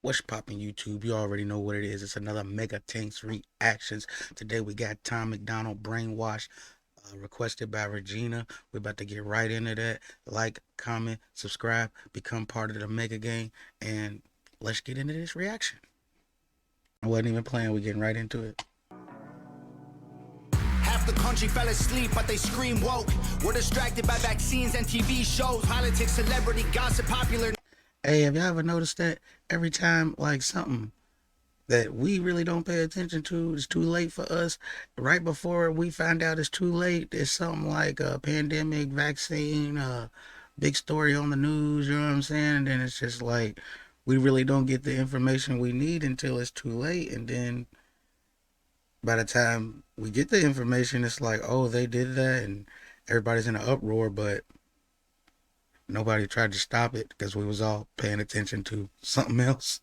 What's poppin' YouTube? You already know what it is. It's another Mega Tanks reactions. Today we got Tom MacDonald, Brainwashed, requested by Regina. We're about to get right into that. Like, comment, subscribe, become part of the Mega Gang, and let's get into this reaction. I wasn't even playing. We're getting right into it. Half the country fell asleep, but they scream woke. We're distracted by vaccines and TV shows, politics, celebrity, gossip, popular. Hey, have y'all ever noticed that every time like something that we really don't pay attention to is too late for us, right before we find out it's too late, it's something like a pandemic, vaccine, big story on the news, you know what I'm saying? And then it's just like we really don't get the information we need until it's too late. And then by the time we get the information, it's like, oh, they did that, and everybody's in an uproar, but nobody tried to stop it because we was all paying attention to something else.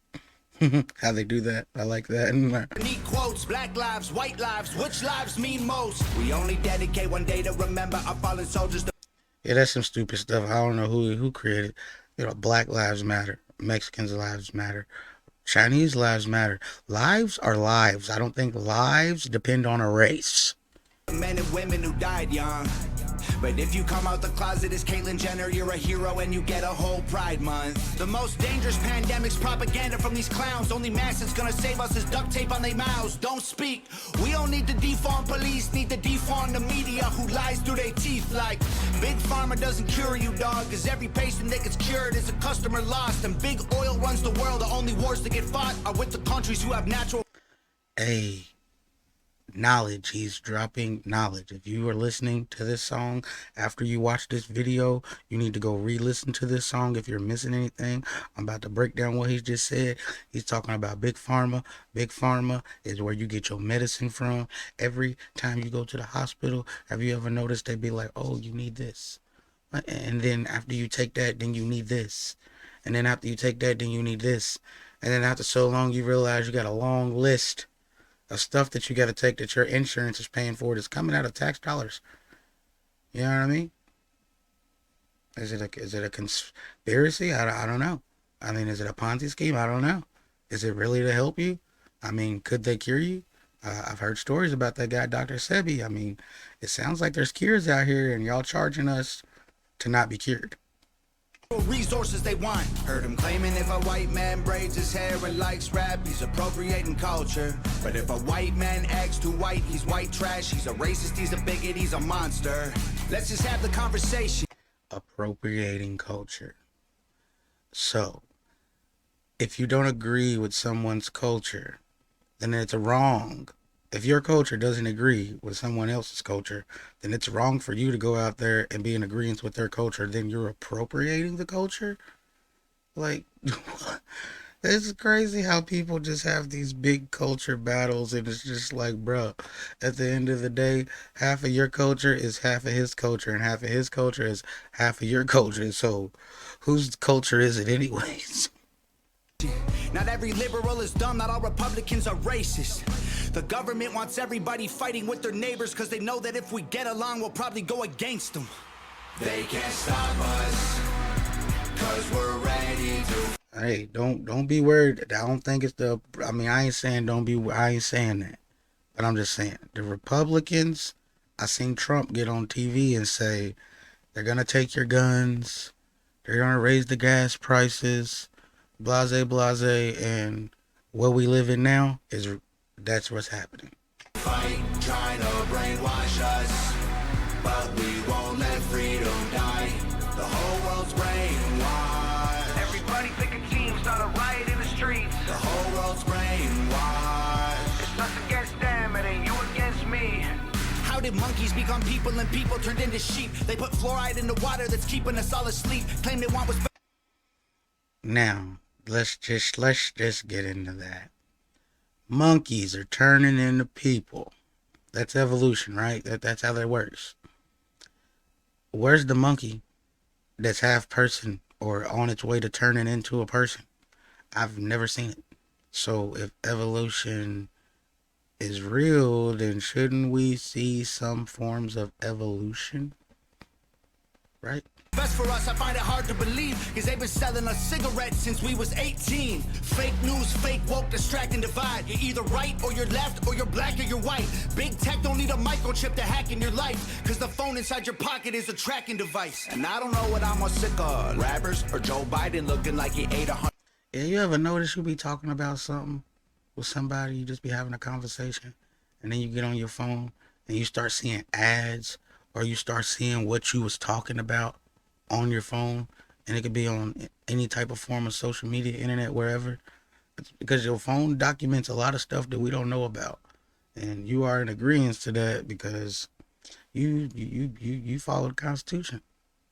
How they do that, I like that. Neat quotes, black lives, white lives, which lives mean most? We only dedicate one day to remember our fallen soldiers. Yeah, that's some stupid stuff. I don't know who created. Black lives matter, Mexicans lives matter, Chinese lives matter. Lives are lives. I don't think lives depend on a race. Men and women who died young. But if you come out the closet as Caitlyn Jenner, you're a hero and you get a whole Pride Month. The most dangerous pandemic's propaganda from these clowns. Only mask that's gonna save us is duct tape on their mouths. Don't speak. We don't need to defund police, need to defund the media who lies through their teeth like Big Pharma doesn't cure you, dog, cause every patient that gets cured is a customer lost. And big oil runs the world. The only wars that get fought are with the countries who have natural. Hey, knowledge. He's dropping knowledge. If you are listening to this song after you watch this video, you need to go re-listen to this song if you're missing anything. I'm about to break down what he just said. He's talking about big pharma. Big pharma is where you get your medicine from. Every time you go to the hospital, have you ever noticed they be like, oh, you need this, and then after you take that, then you need this, and then after you take that, then you need this, and then after so long you realize you got a long list of stuff that you got to take that your insurance is paying for that's coming out of tax dollars. You know what I mean? Is it a conspiracy? I don't know. I mean, is it a Ponzi scheme? I don't know. Is it really to help you? I mean, could they cure you? I've heard stories about that guy, Dr. Sebi. I mean, it sounds like there's cures out here, and y'all charging us to not be cured. Resources they want. Heard him claiming if a white man braids his hair and likes rap, he's appropriating culture. But if a white man acts too white, he's white trash. He's a racist, he's a bigot, he's a monster. Let's just have the conversation. Appropriating culture. So, if you don't agree with someone's culture, then it's wrong. If your culture doesn't agree with someone else's culture, then it's wrong for you to go out there and be in agreement with their culture. Then you're appropriating the culture? Like, it's crazy how people just have these big culture battles, and it's just like, bro, at the end of the day, half of your culture is half of his culture, and half of his culture is half of your culture. So, whose culture is it anyways? Not every liberal is dumb, not all Republicans are racist. The government wants everybody fighting with their neighbors because they know that if we get along, we'll probably go against them. They can't stop us because we're ready to. Hey, don't be worried. I don't think it's the. I mean, I ain't saying don't be. I ain't saying that, but I'm just saying the Republicans. I seen Trump get on TV and say they're gonna take your guns, they're gonna raise the gas prices, blase blase, and what we live in now is that's what's happening. Fight, trying to brainwash us, but we won't let freedom die. The whole world's brainwashed. Everybody pick a team, start a riot in the streets. The whole world's brainwashed. It's us against them, it ain't you against me. How did monkeys become people and people turned into sheep? They put fluoride in the water that's keeping us all asleep. Claim they want was. Now let's just get into that. Monkeys are turning into people. That's evolution, right? That's how that works. Where's the monkey that's half person or on its way to turning into a person? I've never seen it. So if evolution is real, then shouldn't we see some forms of evolution? Right? Best for us, I find it hard to believe, cause they've been selling us cigarettes since we was 18. Fake news, fake woke, distract and divide. You're either right or you're left, or you're black or you're white. Big tech don't need a microchip to hack in your life, cause the phone inside your pocket is a tracking device. And I don't know what I'm more sick of, rappers or Joe Biden looking like he ate 100. Yeah, you ever notice you be talking about something with somebody, you just be having a conversation, and then you get on your phone and you start seeing ads, or you start seeing what you was talking about on your phone, and it could be on any type of form of social media, internet, wherever. It's because your phone documents a lot of stuff that we don't know about, and you are in agreement to that because you follow the Constitution,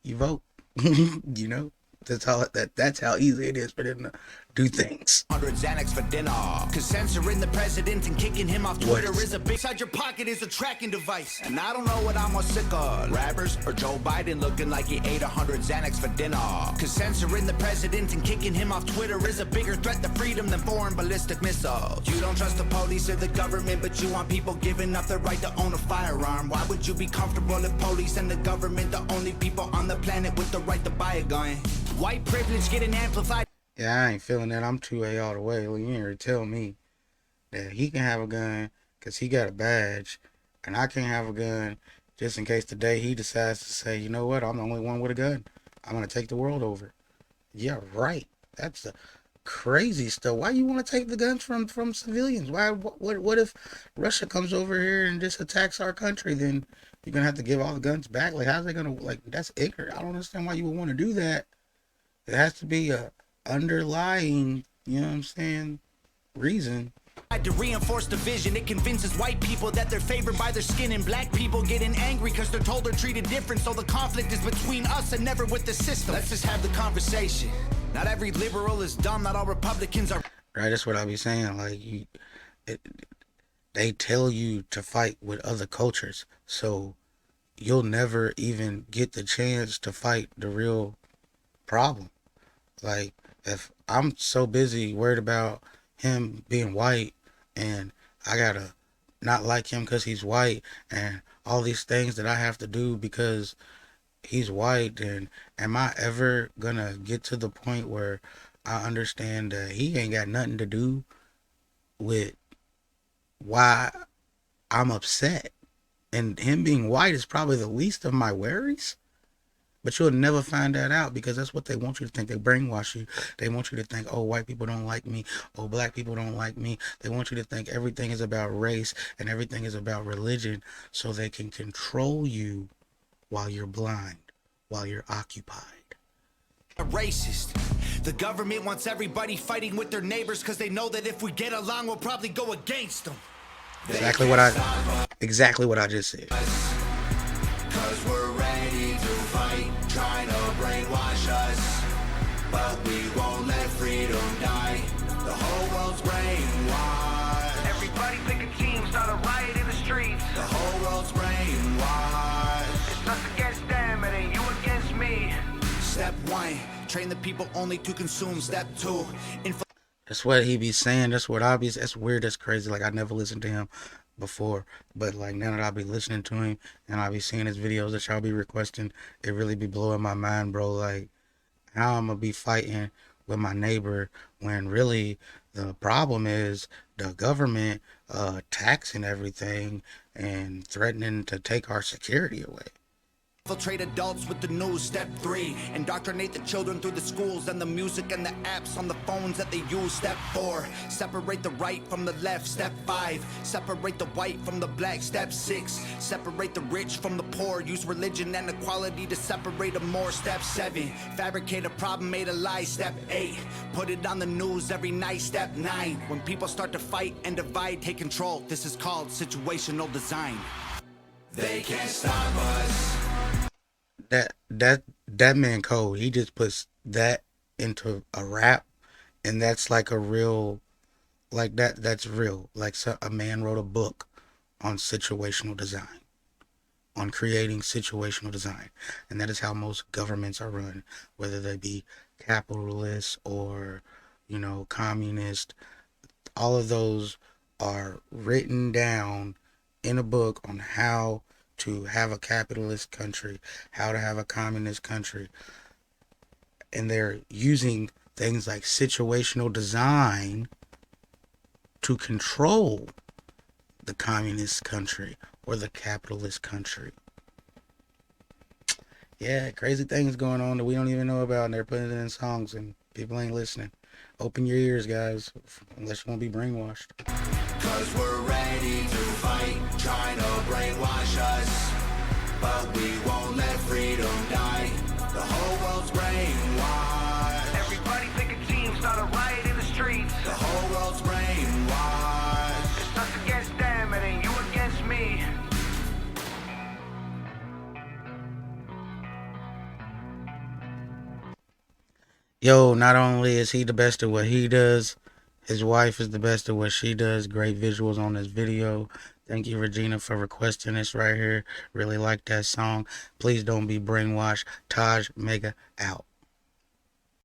you vote, you know. That's how easy it is for them to do things. 100 Xanax for dinner. Cause censoring the president and kicking him off Twitter What? is a big. Inside your pocket is a tracking device. And I don't know what I'm more sick of, rappers or Joe Biden looking like he ate 100 Xanax for dinner. Cause censoring the president and kicking him off Twitter is a bigger threat to freedom than foreign ballistic missiles. You don't trust the police or the government, but you want people giving up the right to own a firearm. Why would you be comfortable if police and the government the only people on the planet with the right to buy a gun? White privilege getting amplified. Yeah, I ain't feeling that. I'm 2A all the way. You ain't gonna tell me that he can have a gun because he got a badge, and I can't have a gun just in case today he decides to say, you know what, I'm the only one with a gun. I'm gonna take the world over. Yeah, right. That's the crazy stuff. Why you want to take the guns from civilians? Why? What if Russia comes over here and just attacks our country? Then you're gonna have to give all the guns back. Like, how's they gonna like? That's ignorant. I don't understand why you would want to do that. It has to be a underlying, you know what I'm saying, reason. To reinforce division, it convinces white people that they're favored by their skin, and black people getting angry because they're told they're treated different. So the conflict is between us and never with the system. Let's just have the conversation. Not every liberal is dumb. Not all Republicans are. Right, that's what I be saying. Like, it, they tell you to fight with other cultures, so you'll never even get the chance to fight the real problem. Like, if I'm so busy worried about him being white, and I gotta not like him because he's white, and all these things that I have to do because he's white, then am I ever gonna get to the point where I understand that he ain't got nothing to do with why I'm upset? And him being white is probably the least of my worries. But you'll never find that out because that's what they want you to think. They brainwash you. They want you to think, oh, white people don't like me. Oh, black people don't like me. They want you to think everything is about race and everything is about religion so they can control you while you're blind, while you're occupied. A racist. The government wants everybody fighting with their neighbors because they know that if we get along, we'll probably go against them. Exactly what I just said. Cause we're ready to fight, trying to brainwash us. But we won't let freedom die. The whole world's brainwashed. Everybody pick a team, start a riot in the streets. The whole world's brainwashed. It's us against them, it ain't you against me. Step 1, train the people only to consume. Step 2, That's what he be saying. That's what I be. That's weird. That's crazy. Like, I never listened to him before, but like now that I be listening to him and I be seeing his videos that y'all be requesting, it really be blowing my mind, bro. Like, how I'm gonna be fighting with my neighbor when really the problem is the government taxing everything and threatening to take our security away. infiltrate adults with the news. Step 3, indoctrinate the children through the schools and the music and the apps on the phones that they use. Step 4, separate the right from the left. Step 5, separate the white from the black. Step 6, separate the rich from the poor. Use religion and equality to separate them more. Step 7, fabricate a problem made a lie. Step 8, put it on the news every night. Step 9, when people start to fight and divide, take control. This is called situational design. They can't stop us. That man Cole, he just puts that into a rap, and that's like a real, like that's real. Like, so a man wrote a book on situational design, on creating situational design, and that is how most governments are run, whether they be capitalist or, you know, communist. All of those are written down in a book on how to have a capitalist country, how to have a communist country. And they're using things like situational design to control the communist country or the capitalist country. Yeah, crazy things going on that we don't even know about, and they're putting it in songs, and people ain't listening. Open your ears, guys, unless you want to be brainwashed. Cause we're ready to fight, trying to brainwash us. But we won't let freedom die. The whole world's brainwashed. Everybody pick a team, start a riot in the streets. The whole world's brainwashed. It's us against them, it ain't you against me. Yo, not only is he the best at what he does, his wife is the best at what she does. Great visuals on this video. Thank you, Regina, for requesting this right here. Really like that song. Please don't be brainwashed. Taj Mega out.